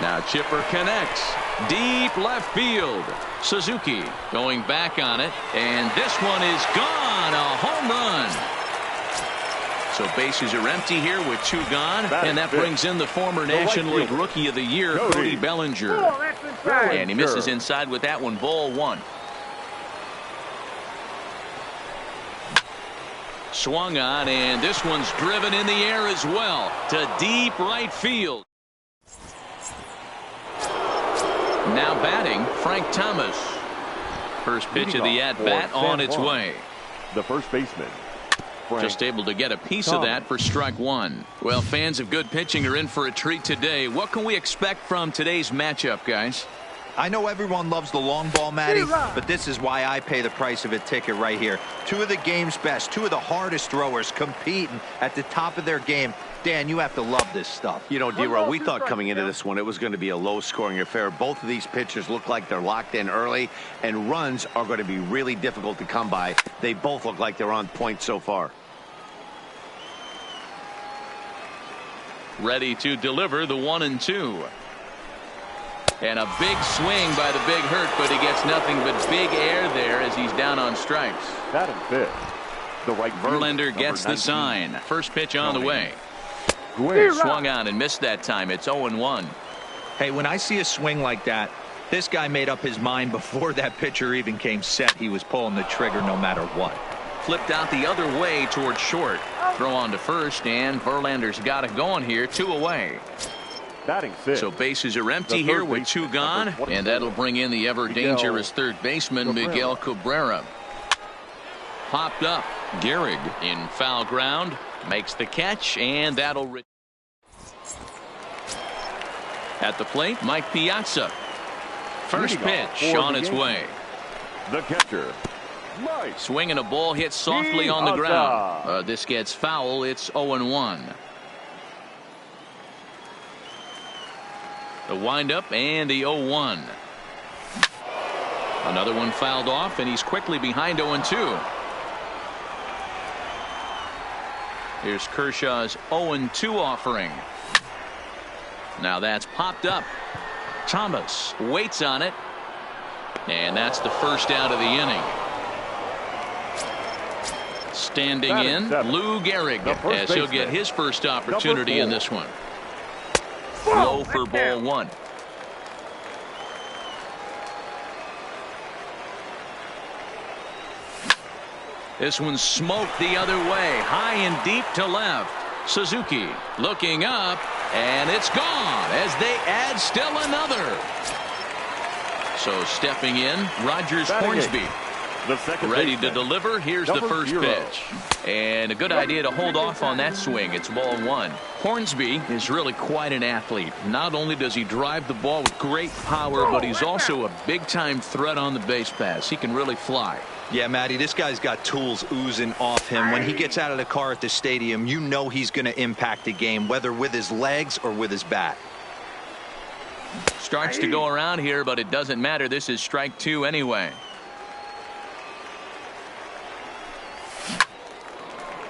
Now chipper connects. Deep left field. Suzuki going back on it. And this one is gone. A home run. So bases are empty here with 2 gone. And that brings in the former National League Rookie of the Year, Cody Bellinger. And he misses inside with that one. Ball 1. Swung on, and this one's driven in the air as well to deep right field. Now batting, Frank Thomas. First pitch of the at-bat on its way. The first baseman. Just able to get a piece of that for strike 1. Well, fans of good pitching are in for a treat today. What can we expect from today's matchup, guys? I know everyone loves the long ball, Matty, but this is why I pay the price of a ticket right here. 2 of the game's best, 2 of the hardest throwers competing at the top of their game. Dan, you have to love this stuff. You know, D-Row, we thought coming into this one it was going to be a low-scoring affair. Both of these pitchers look like they're locked in early, and runs are going to be really difficult to come by. They both look like they're on point so far. Ready to deliver the 1-2. And a big swing by the big hurt, but he gets nothing but big air there as he's down on strikes. Batting fifth. The right Verlander gets the sign. First pitch on the way. Swung on and missed that time. It's 0-1. Hey, when I see a swing like that, this guy made up his mind before that pitcher even came set. He was pulling the trigger no matter what. Flipped out the other way towards short. Throw on to first, and Verlander's got it going here. 2 away. Batting sixth. So bases are empty here with 2 gone, and that'll bring in the ever dangerous third baseman Miguel Cabrera. Popped up. Gehrig in foul ground makes the catch, and that'll at the plate. Mike Piazza. First pitch on its way. The catcher. Mike. Swinging a ball hit softly on the ground. This gets foul. It's 0-1. The windup and the 0-1. Another one fouled off, and he's quickly behind 0-2. Here's Kershaw's 0-2 offering. Now that's popped up. Thomas waits on it, and that's the first out of the inning. Standing in, Lou Gehrig, as he'll get his first opportunity in this one. Low for ball 1. This one's smoked the other way, high and deep to left. Suzuki looking up, and it's gone as they add still another. So stepping in, Rogers Hornsby. Ready to deliver. Here's the first pitch. And a good idea to hold off on that swing. It's ball 1. Hornsby is really quite an athlete. Not only does he drive the ball with great power, but he's also a big-time threat on the base pass. He can really fly. Yeah, Matty, this guy's got tools oozing off him. When he gets out of the car at the stadium, you know he's going to impact the game, whether with his legs or with his bat. Starts to go around here, but it doesn't matter. This is strike 2 anyway.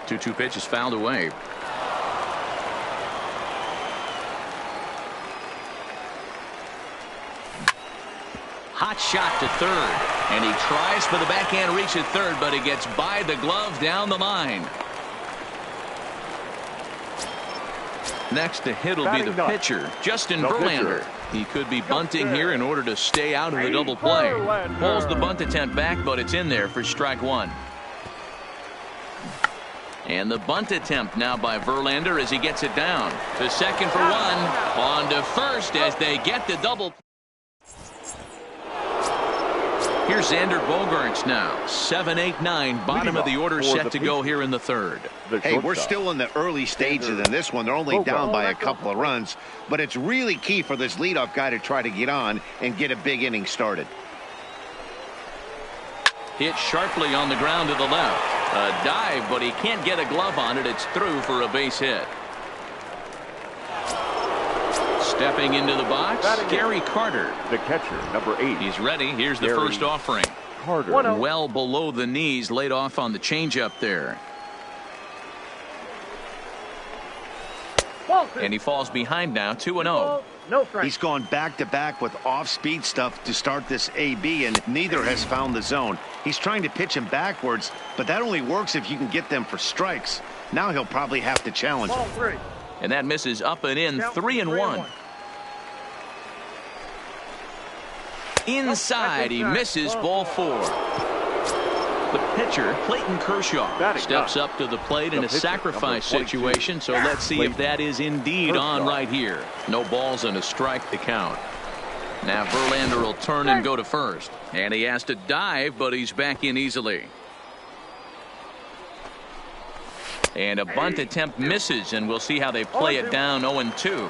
2-2 pitch is fouled away. Hot shot to third, and he tries for the backhand reach at third, but he gets by the glove down the line. Next to hit will be the pitcher, Justin Verlander. He could be bunting here in order to stay out of the double play. Pulls the bunt attempt back, but it's in there for strike 1. And the bunt attempt now by Verlander as he gets it down to second for 1. On to first as they get the double. Here's Xander Bogaerts now. 7, 8, 9. Bottom of the order set to go here in the third. Hey, we're still in the early stages in this one. They're only down by a couple of runs. But it's really key for this leadoff guy to try to get on and get a big inning started. Hit sharply on the ground to the left. A dive, but he can't get a glove on it. It's through for a base hit. Stepping into the box, Gary Carter. The catcher, number 8. He's ready. Here's the first offering. Carter. Well below the knees, laid off on the changeup there. And he falls behind now, 2-0. He's gone back-to-back with off-speed stuff to start this AB, and neither has found the zone. He's trying to pitch him backwards, but that only works if you can get them for strikes. Now he'll probably have to challenge him. And that misses up and in, 3-1. Inside, he misses, ball 4. The pitcher, Clayton Kershaw, steps up to the plate in a sacrifice situation, so let's see if that is indeed on right here. No balls and a strike to count. Now Verlander will turn and go to first, and he has to dive, but he's back in easily. And a bunt attempt misses, and we'll see how they play it down 0-2.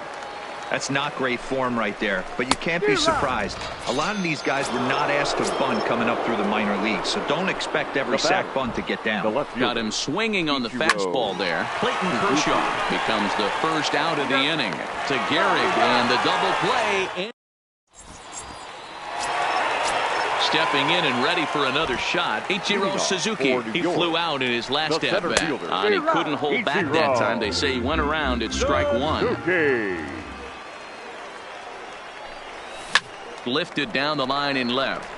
That's not great form right there, but you can't be surprised. A lot of these guys were not asked to bunt coming up through the minor leagues, so don't expect every sack bunt to get down. Got him swinging on the fastball there. Clayton Kershaw becomes the first out of the inning to Gehrig, and the double play. Stepping in and ready for another shot, Ichiro Suzuki. He flew out in his last at-bat. And he couldn't hold back that time. They say he went around at strike 1. Lifted down the line in left.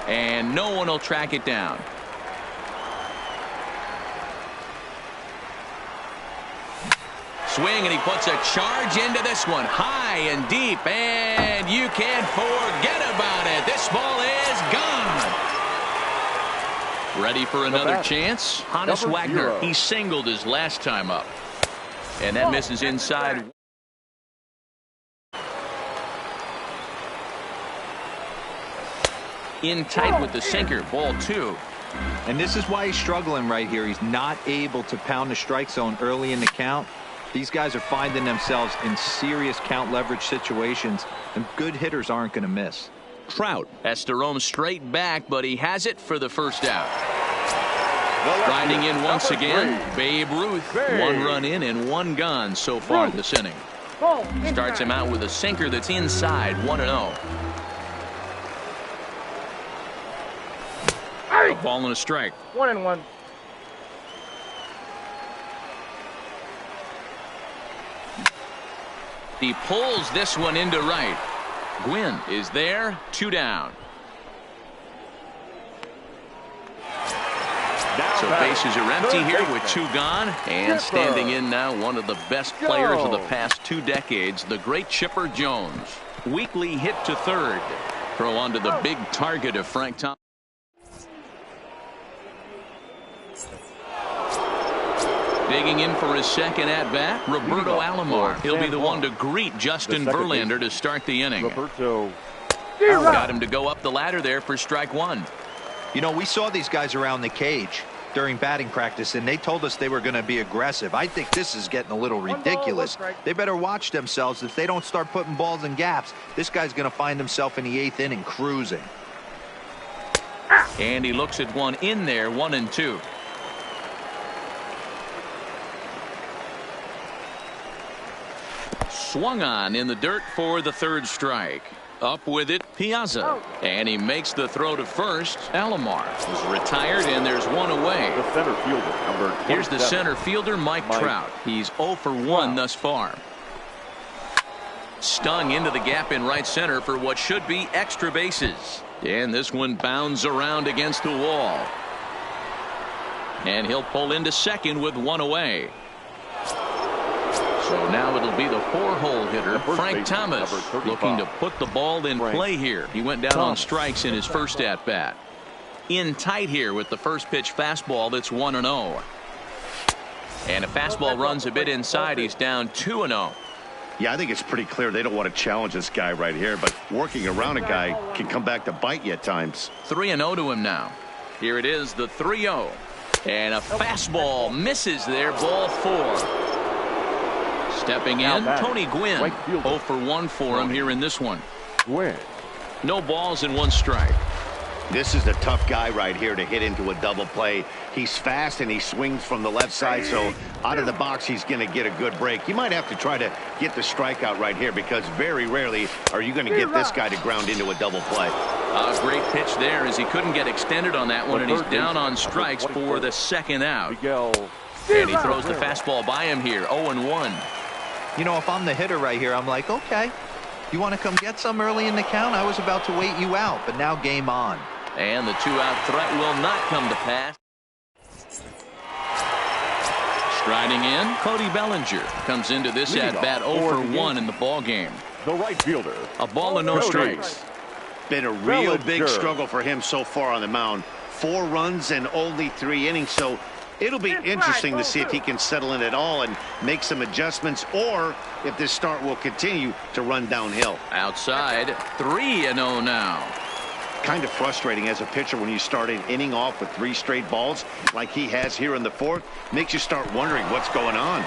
And no one will track it down. Swing, and he puts a charge into this one. High and deep, and you can't forget about it. This ball is gone. Ready for another chance? Hannes Wagner. He singled his last time up. And that misses inside. In tight with the sinker, ball 2. And this is why he's struggling right here. He's not able to pound the strike zone early in the count. These guys are finding themselves in serious count leverage situations, and good hitters aren't going to miss. Trout has to roam straight back, but he has it for the first out. Riding in once again, Babe Ruth. 1 run in and 1 gone so far this inning. Starts him out with a sinker that's inside, 1-0. A ball and a strike. 1-1. He pulls this one into right. Gwynn is there, 2 down. So bases are empty here with 2 gone. And standing in now, one of the best players of the past 2 decades, the great Chipper Jones. Weekly hit to third. Throw onto the big target of Frank Thomas. Digging in for his second at-bat, Roberto Alomar. He'll be the one to greet Justin Verlander to start the inning. Got him to go up the ladder there for strike 1. You know, we saw these guys around the cage during batting practice, and they told us they were going to be aggressive. I think this is getting a little ridiculous. They better watch themselves. If they don't start putting balls in gaps, this guy's going to find himself in the 8th inning cruising. And he looks at one in there, 1-2. Swung on in the dirt for the 3rd strike. Up with it, Piazza. And he makes the throw to first. Alomar is retired, and there's 1 away. The center fielder, number 27. Here's the center fielder, Mike Trout. He's 0 for 1 thus far. Stung into the gap in right center for what should be extra bases. And this one bounds around against the wall. And he'll pull into second with 1 away. So now it'll be the 4-hole hitter, Frank Thomas, looking to put the ball in play here. He went down on strikes in his first at-bat. In tight here with the first pitch fastball that's 1-0. And a fastball runs a bit inside. He's down 2-0. Yeah, I think it's pretty clear they don't want to challenge this guy right here, but working around a guy can come back to bite you at times. 3-0 to him now. Here it is, the 3-0. And a fastball misses there, ball 4. Stepping in, Tony Gwynn. 0 for 1 for him here in this one. No balls and 1 strike. This is a tough guy right here to hit into a double play. He's fast and he swings from the left side, so out of the box he's going to get a good break. You might have to try to get the strikeout right here, because very rarely are you going to get this guy to ground into a double play. A great pitch there, as he couldn't get extended on that one, and he's down on strikes for the 2nd out. And he throws the fastball by him here, 0-1. You know, if I'm the hitter right here, I'm like, okay, you want to come get some early in the count? I was about to wait you out, but now game on. And the 2-out threat will not come to pass. Striding in, Cody Bellinger comes into this at-bat 0 for 1 in the ball game. The right fielder. A ball and no strikes. Been a real big Bellinger. struggle for him so far on the mound. 4 runs and only 3 innings, so it'll be interesting to see if he can settle in at all and make some adjustments, or if this start will continue to run downhill. Outside, 3-0 now. Kind of frustrating as a pitcher when you start an inning off with 3 straight balls like he has here in the 4th. Makes you start wondering what's going on.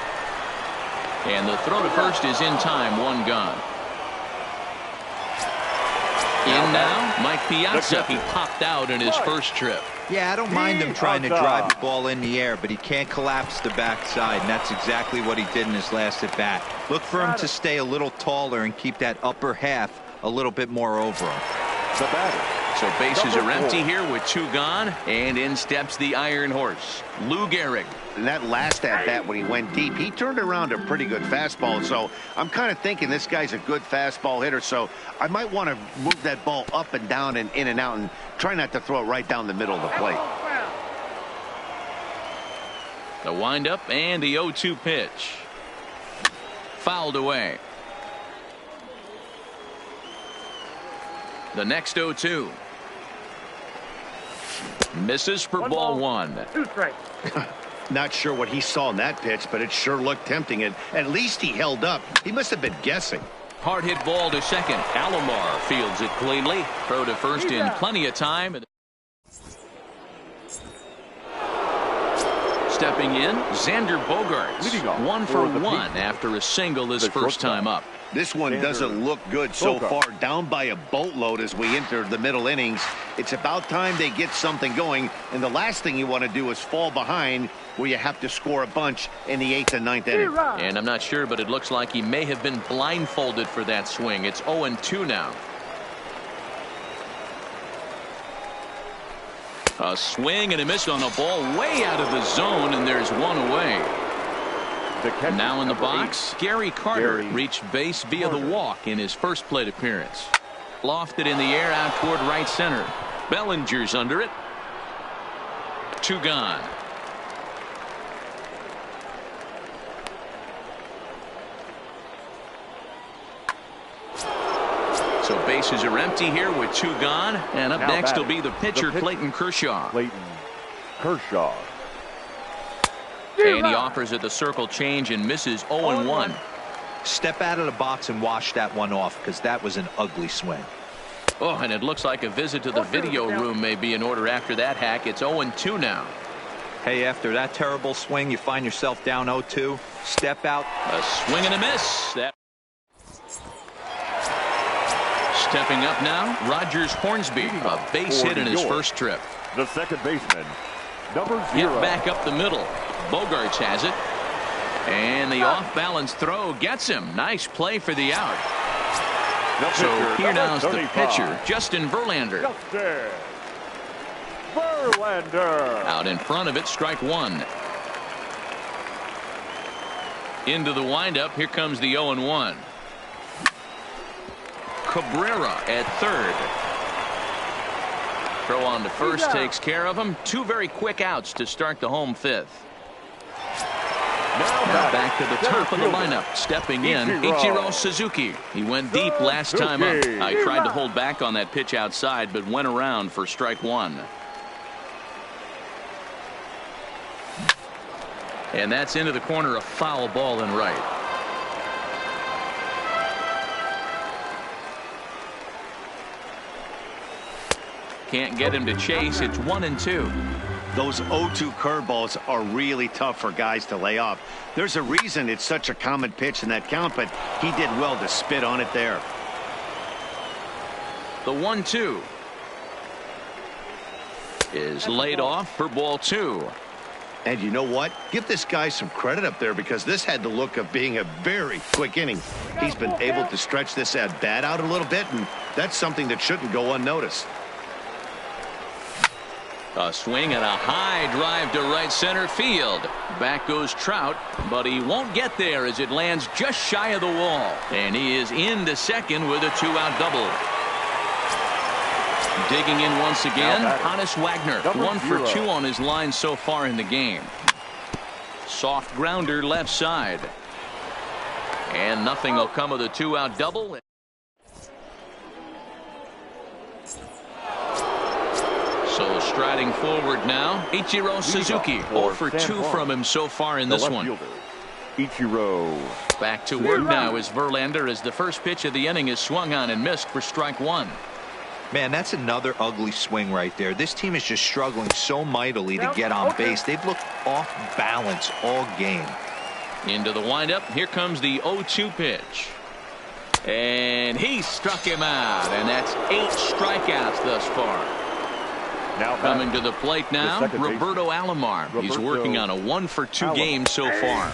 And the throw to first is in time, 1 gone. In now, Mike Piazza. He popped out in his first trip. Yeah, I don't mind him trying to drive the ball in the air, but he can't collapse the backside, and that's exactly what he did in his last at bat. Look for him to stay a little taller and keep that upper half a little bit more over him. The batter. So bases are empty here with 2 gone, and in steps the Iron Horse, Lou Gehrig. And that last at bat when he went deep, he turned around a pretty good fastball. So I'm kind of thinking this guy's a good fastball hitter. So I might want to move that ball up and down and in and out and try not to throw it right down the middle of the plate. The windup and the 0-2 pitch. Fouled away. The next 0-2. Misses for ball 1. 2 strikes. Not sure what he saw in that pitch, but it sure looked tempting. And at least he held up. He must have been guessing. Hard hit ball to second. Alomar fields it cleanly. Throw to first in plenty of time. Stepping in, Xander Bogaerts. 1 for 1 after a single his first time up. This one doesn't look good so far. Down by a boatload as we enter the middle innings. It's about time they get something going. And the last thing you want to do is fall behind where you have to score a bunch in the 8th and 9th inning. And I'm not sure, but it looks like he may have been blindfolded for that swing. It's 0-2 now. A swing and a miss on a ball way out of the zone, and there's 1 away. Now in the box, Gary Carter reached base via the walk in his first plate appearance. Lofted in the air out toward right center. Bellinger's under it. 2 gone. So bases are empty here with 2 gone. And up next will be the pitcher, Clayton Kershaw. Clayton Kershaw. And he offers at the circle change and misses 0-1. Step out of the box and wash that one off, because that was an ugly swing. Oh, and it looks like a visit to the video room may be in order after that hack. It's 0-2 now. Hey, after that terrible swing, you find yourself down 0-2. Step out. A swing and a miss. Stepping up now, Rogers Hornsby. A base hit in his first trip. The second baseman, number 0. Hit back up the middle. Bogaerts has it. And the off-balance throw gets him. Nice play for the out. So here now's the pitcher, Justin Verlander. Justin Verlander. Out in front of it, strike 1. Into the windup, here comes the 0-1. Cabrera at third. Throw on to first takes care of him. 2 very quick outs to start the home 5th. Now back to the top of the lineup. Stepping in, Ichiro Suzuki. He went deep last time up. I tried to hold back on that pitch outside, but went around for strike 1. And that's into the corner, a foul ball and right. Can't get him to chase. It's 1-2. Those 0-2 curveballs are really tough for guys to lay off. There's a reason it's such a common pitch in that count, but he did well to spit on it there. The 1-2 is laid off for ball 2. And you know what? Give this guy some credit up there, because this had the look of being a very quick inning. He's been able to stretch this at bat out a little bit, and that's something that shouldn't go unnoticed. A swing and a high drive to right center field. Back goes Trout, but he won't get there as it lands just shy of the wall. And he is into second with a 2-out double. Digging in once again, Hannes Wagner. 1 for 2 on his line so far in the game. Soft grounder left side. And nothing will come of the 2-out double. So striding forward now, Ichiro Suzuki. 0 for 2 from him so far in this one. Ichiro. Back to work now is Verlander as the first pitch of the inning is swung on and missed for strike 1. Man, that's another ugly swing right there. This team is just struggling so mightily to get on base. They've looked off balance all game. Into the windup. Here comes the 0-2 pitch. And he struck him out. And that's 8 strikeouts thus far. Now coming to the plate now, Roberto Alomar. He's working on a 1 for 2 game so far.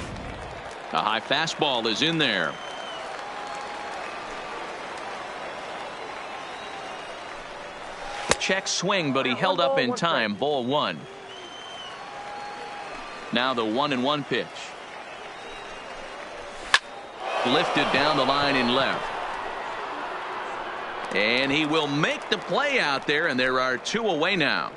A high fastball is in there. Check swing, but he held up in time. Ball 1. Now the 1-1 pitch. Lifted down the line in left. And he will make the play out there, and there are 2 away now.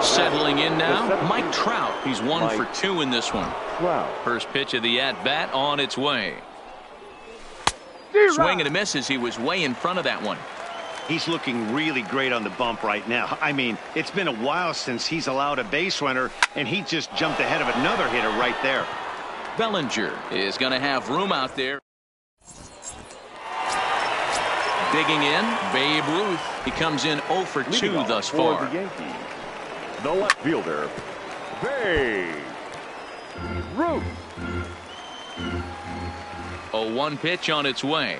Settling in now, Mike Trout. He's 1 for 2 in this one. First pitch of the at-bat on its way. Swing and a miss as he was way in front of that one. He's looking really great on the bump right now. I mean, it's been a while since he's allowed a base runner, and he just jumped ahead of another hitter right there. Bellinger is going to have room out there. Digging in, Babe Ruth. He comes in 0 for 2 thus far. The Yankees, the left fielder, Babe Ruth. 0-1 pitch on its way.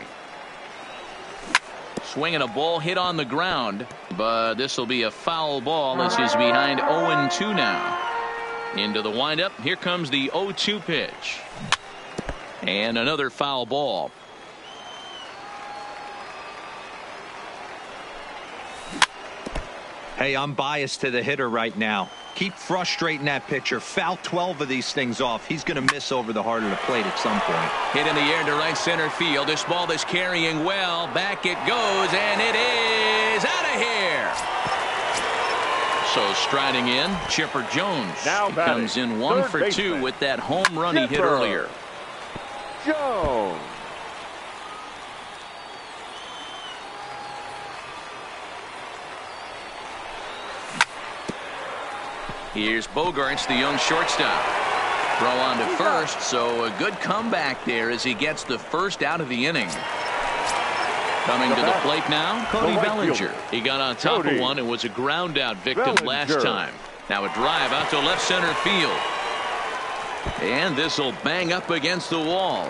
Swinging a ball hit on the ground, but this will be a foul ball as he's behind 0-2 now. Into the windup. Here comes the 0-2 pitch. And another foul ball. Hey, I'm biased to the hitter right now. Keep frustrating that pitcher. Foul 12 of these things off. He's going to miss over the heart of the plate at some point. Hit in the air to right center field. This ball is carrying well. Back it goes, and it is out of here. So striding in, Chipper Jones. Now he comes in 1 for 2 with that home run he hit earlier. Jones. Here's Bogarts, the young shortstop. Throw on to first, so a good comeback there as he gets the first out of the inning. Coming to the plate now, Cody Bellinger. He got on top of one and was a ground out victim last time. Now a drive out to left center field. And this will bang up against the wall.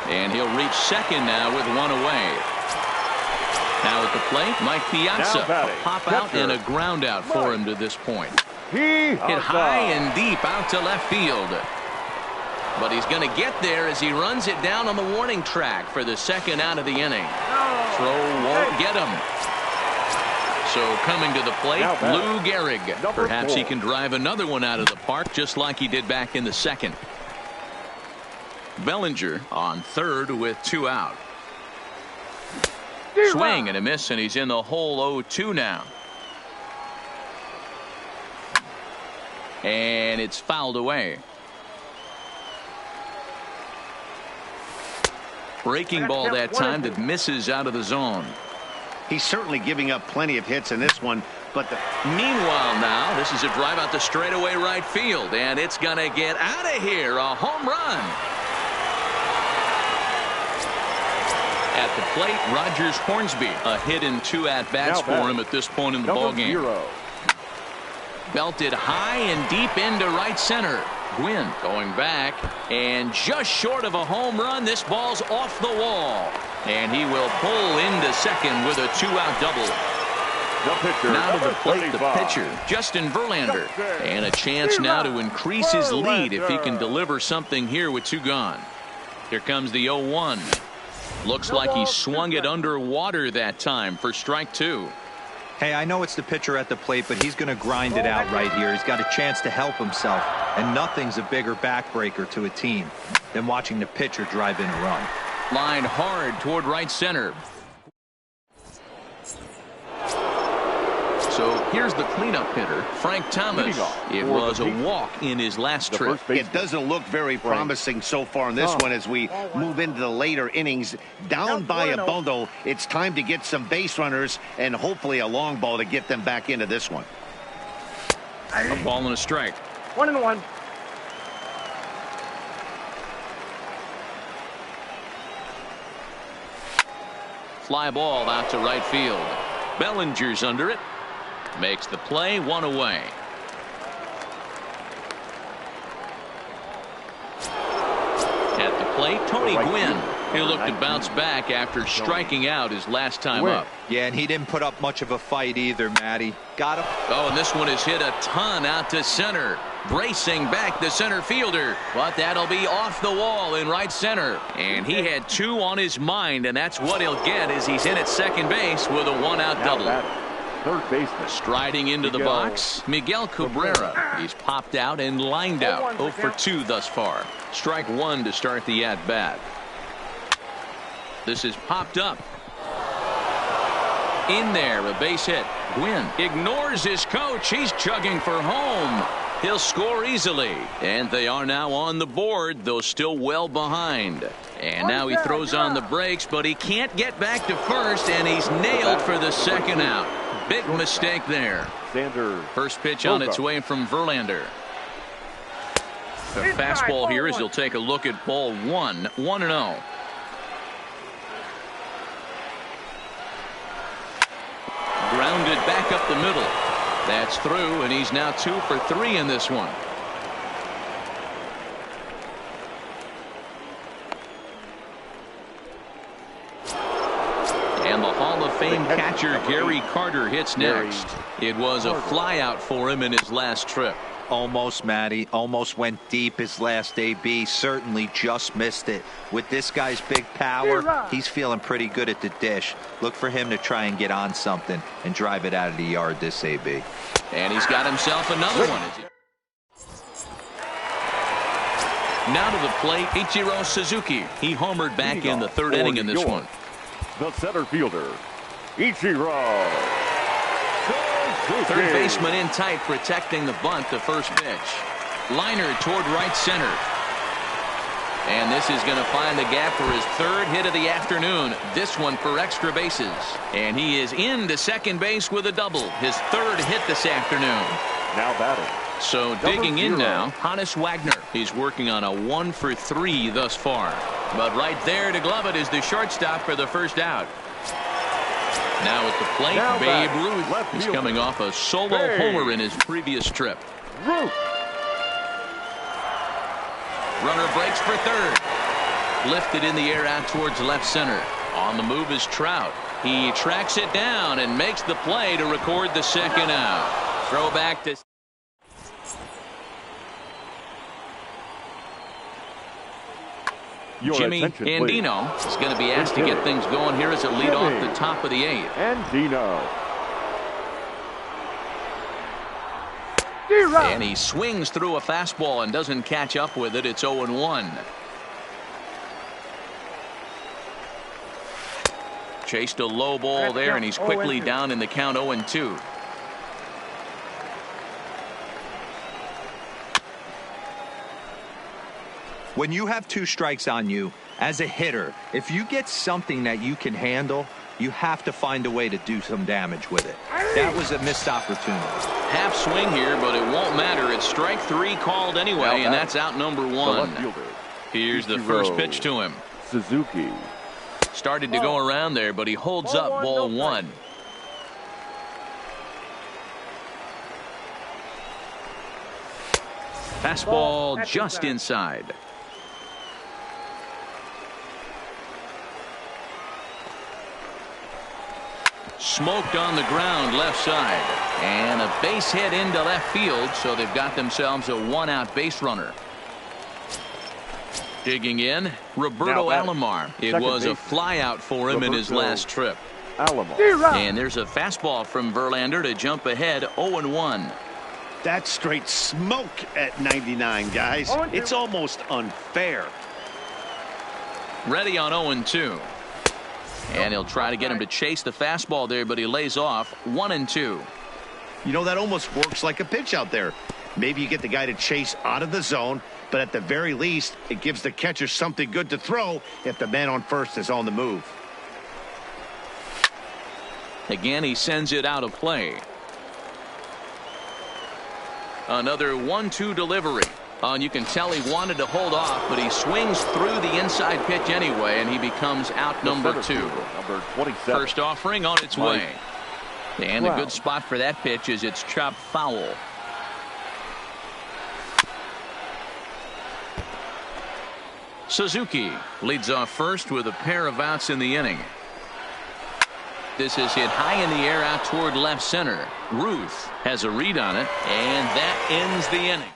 And he'll reach second now with 1 away. Now at the plate, Mike Piazza. A pop out and a ground out for him to this point. Hit high and deep out to left field. But he's going to get there as he runs it down on the warning track for the second out of the inning. Throw won't get him. So coming to the plate, Lou Gehrig. Perhaps he can drive another one out of the park just like he did back in the second. Bellinger on third with 2 out. Swing and a miss, and he's in the hole 0-2 now. And it's fouled away. Breaking ball that time that misses out of the zone. He's certainly giving up plenty of hits in this one, but meanwhile now, this is a drive out the straightaway right field, and it's going to get out of here. A home run. At the plate, Rogers Hornsby. A hit in 2 at-bats for him at this point in the ballgame. Belted high and deep into right center. Gwynn going back, and just short of a home run. This ball's off the wall. And he will pull into second with a 2-out double. Now to the plate, the pitcher, Justin Verlander. And a chance now to increase his lead if he can deliver something here with 2 gone. Here comes the 0-1. Looks like he swung it underwater that time for strike 2. Hey, I know it's the pitcher at the plate, but he's going to grind it out right here. He's got a chance to help himself, and nothing's a bigger backbreaker to a team than watching the pitcher drive in a run. Line hard toward right center. So here's the cleanup hitter, Frank Thomas. It was a walk in his last trip. It doesn't look very promising so far in this one as we move into the later innings. Down by a bundle, it's time to get some base runners and hopefully a long ball to get them back into this one. A ball and a strike. 1-1. Fly ball out to right field. Bellinger's under it. Makes the play, 1 away. At the plate, Tony Gwynn. He'll look to bounce back after striking out his last time up. Yeah, and he didn't put up much of a fight either, Matty. Got him. Oh, and this one is hit a ton out to center. Bracing back the center fielder, but that'll be off the wall in right center. And he had 2 on his mind, and that's what he'll get as he's in at second base with a 1-out double. Third baseman. Striding into the box, Miguel Cabrera. He's popped out and lined out. 0 for 2 thus far. Strike 1 to start the at-bat. This is popped up. In there, a base hit. Gwynn ignores his coach. He's chugging for home. He'll score easily. And they are now on the board, though still well behind. And now he throws on the brakes, but he can't get back to first, and he's nailed for the second out. Big mistake there. First pitch on its way from Verlander. The fastball here as he'll take a look at ball 1. 1-0. Grounded back up the middle. That's through, and he's now 2 for 3 in this one. And the Hall of Fame catcher Gary Carter hits next. It was a flyout for him in his last trip. Almost, Matty. Almost went deep his last AB. Certainly just missed it. With this guy's big power, he's feeling pretty good at the dish. Look for him to try and get on something and drive it out of the yard this AB. And he's got himself another one. Now to the plate, Ichiro Suzuki. He homered back in the 3rd inning in this one. The center fielder, Ichiro. Third baseman in tight, protecting the bunt, the first pitch. Liner toward right center. And this is going to find the gap for his 3rd hit of the afternoon. This one for extra bases. And he is into second base with a double. His 3rd hit this afternoon. Now batting. So digging in now, Hannes Wagner. He's working on a 1 for 3 thus far. But right there to glove it is the shortstop for the first out. Now at the plate, Babe Ruth is coming off a solo homer in his previous trip. Runner breaks for 3rd. Lifted in the air out towards left center. On the move is Trout. He tracks it down and makes the play to record the second out. Throw back to... Jimmy Andino is going to be asked to get things going here as a lead off the top of the 8th. Andino. And he swings through a fastball and doesn't catch up with it. It's 0-1. Chased a low ball there, and he's quickly down in the count 0-2. When you have 2 strikes on you, as a hitter, if you get something that you can handle, you have to find a way to do some damage with it. That was a missed opportunity. Half swing here, but it won't matter. It's strike 3 called anyway, and that's out number 1. Here's the first pitch to him. Suzuki. Started to go around there, but he holds up ball 1. Fastball just inside. Smoked on the ground left side. And a base hit into left field, so they've got themselves a 1-out base runner. Digging in, Roberto Alomar. It was a flyout for him in his last trip. And there's a fastball from Verlander to jump ahead 0-1. That's straight smoke at 99, guys. It's almost unfair. Ready on 0-2. And he'll try to get him to chase the fastball there, but he lays off 1-2. You know, that almost works like a pitch out there. Maybe you get the guy to chase out of the zone, but at the very least, it gives the catcher something good to throw if the man on first is on the move. Again, he sends it out of play. Another 1-2 delivery. And you can tell he wanted to hold off, but he swings through the inside pitch anyway, and he becomes out number 2. Number 27. First offering on its way. And a good spot for that pitch is it's chopped foul. Suzuki leads off first with a pair of outs in the inning. This is hit high in the air out toward left center. Ruth has a read on it, and that ends the inning.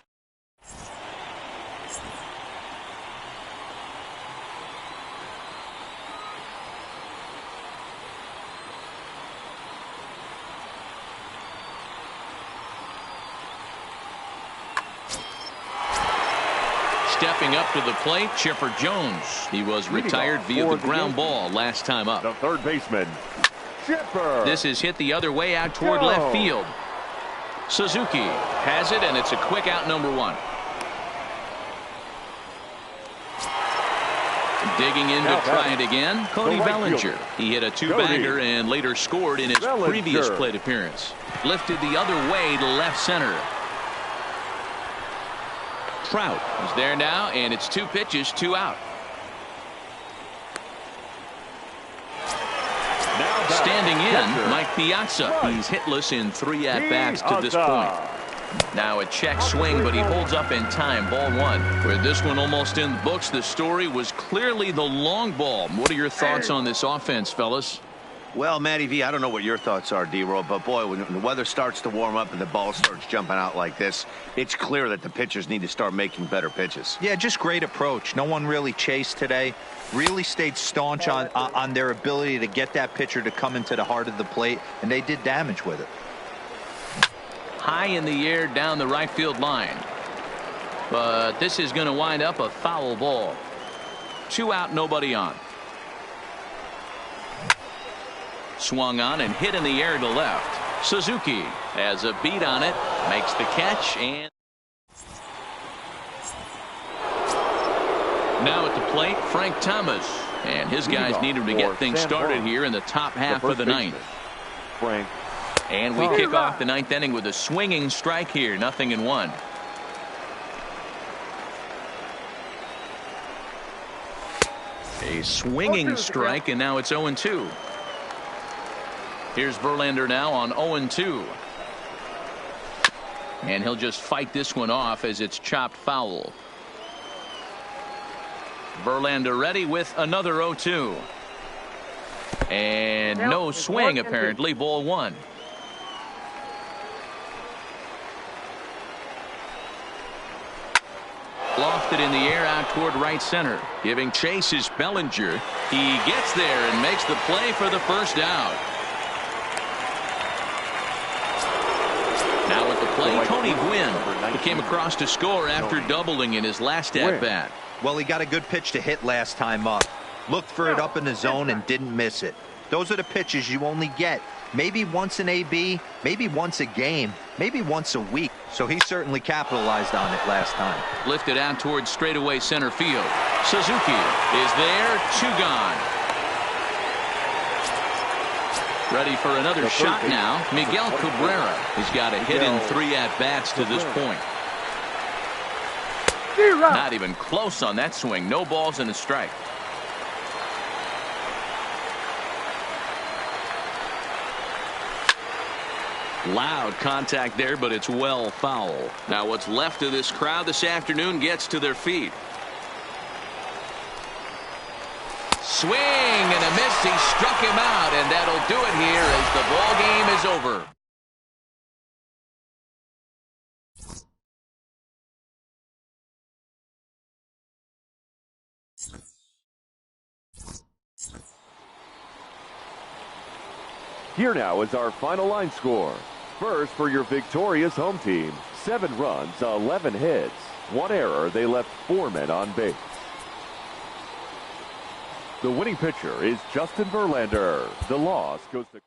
Stepping up to the plate, Chipper Jones. He was retired via the ground ball last time up. The third baseman, Chipper. This is hit the other way out toward left field. Suzuki has it, and it's a quick out number 1. Digging in to try it again, Cody Bellinger. He hit a 2-bagger and later scored in his previous plate appearance. Lifted the other way to left center. Trout is there now, and it's 2 pitches, 2 out. Standing in, Mike Piazza. He's hitless in 3 at-bats to this point. Now a check swing, but he holds up in time. Ball 1. With this one almost in the books, the story was clearly the long ball. What are your thoughts on this offense, fellas? Well, Matty V, I don't know what your thoughts are, D-Roll, but boy, when the weather starts to warm up and the ball starts jumping out like this, it's clear that the pitchers need to start making better pitches. Yeah, just great approach. No one really chased today. Really stayed staunch on their ability to get that pitcher to come into the heart of the plate, and they did damage with it. High in the air down the right field line. But this is going to wind up a foul ball. 2 out, nobody on. Swung on and hit in the air to left. Suzuki has a beat on it, makes the catch, and now at the plate, Frank Thomas. And his guys need him to get things started here in the top half of the 9th. Frank. And we kick off the 9th inning with a swinging strike here, 0-1. A swinging strike, and now it's 0-2. Here's Verlander now on 0-2. And he'll just fight this one off as it's chopped foul. Verlander ready with another 0-2. And no swing apparently. Ball 1. Lofted in the air out toward right center. Giving chase is Bellinger. He gets there and makes the play for the first out. Now at the plate, Tony Gwynn, who came across to score after doubling in his last at-bat. Well, he got a good pitch to hit last time up. Looked for it up in the zone and didn't miss it. Those are the pitches you only get maybe once an AB, maybe once a game, maybe once a week. So he certainly capitalized on it last time. Lifted out towards straightaway center field. Suzuki is there, 2 gone. Ready for another shot now. Miguel Cabrera. He's got a hit in 3 at-bats to this point. Not even close on that swing. No balls and a strike. Loud contact there, but it's well foul. Now what's left of this crowd this afternoon gets to their feet. Swing and a miss. He struck him out, and that'll do it here as the ball game is over. Here now is our final line score. First, for your victorious home team, 7 runs, 11 hits. 1 error, they left 4 men on base. The winning pitcher is Justin Verlander. The loss goes to...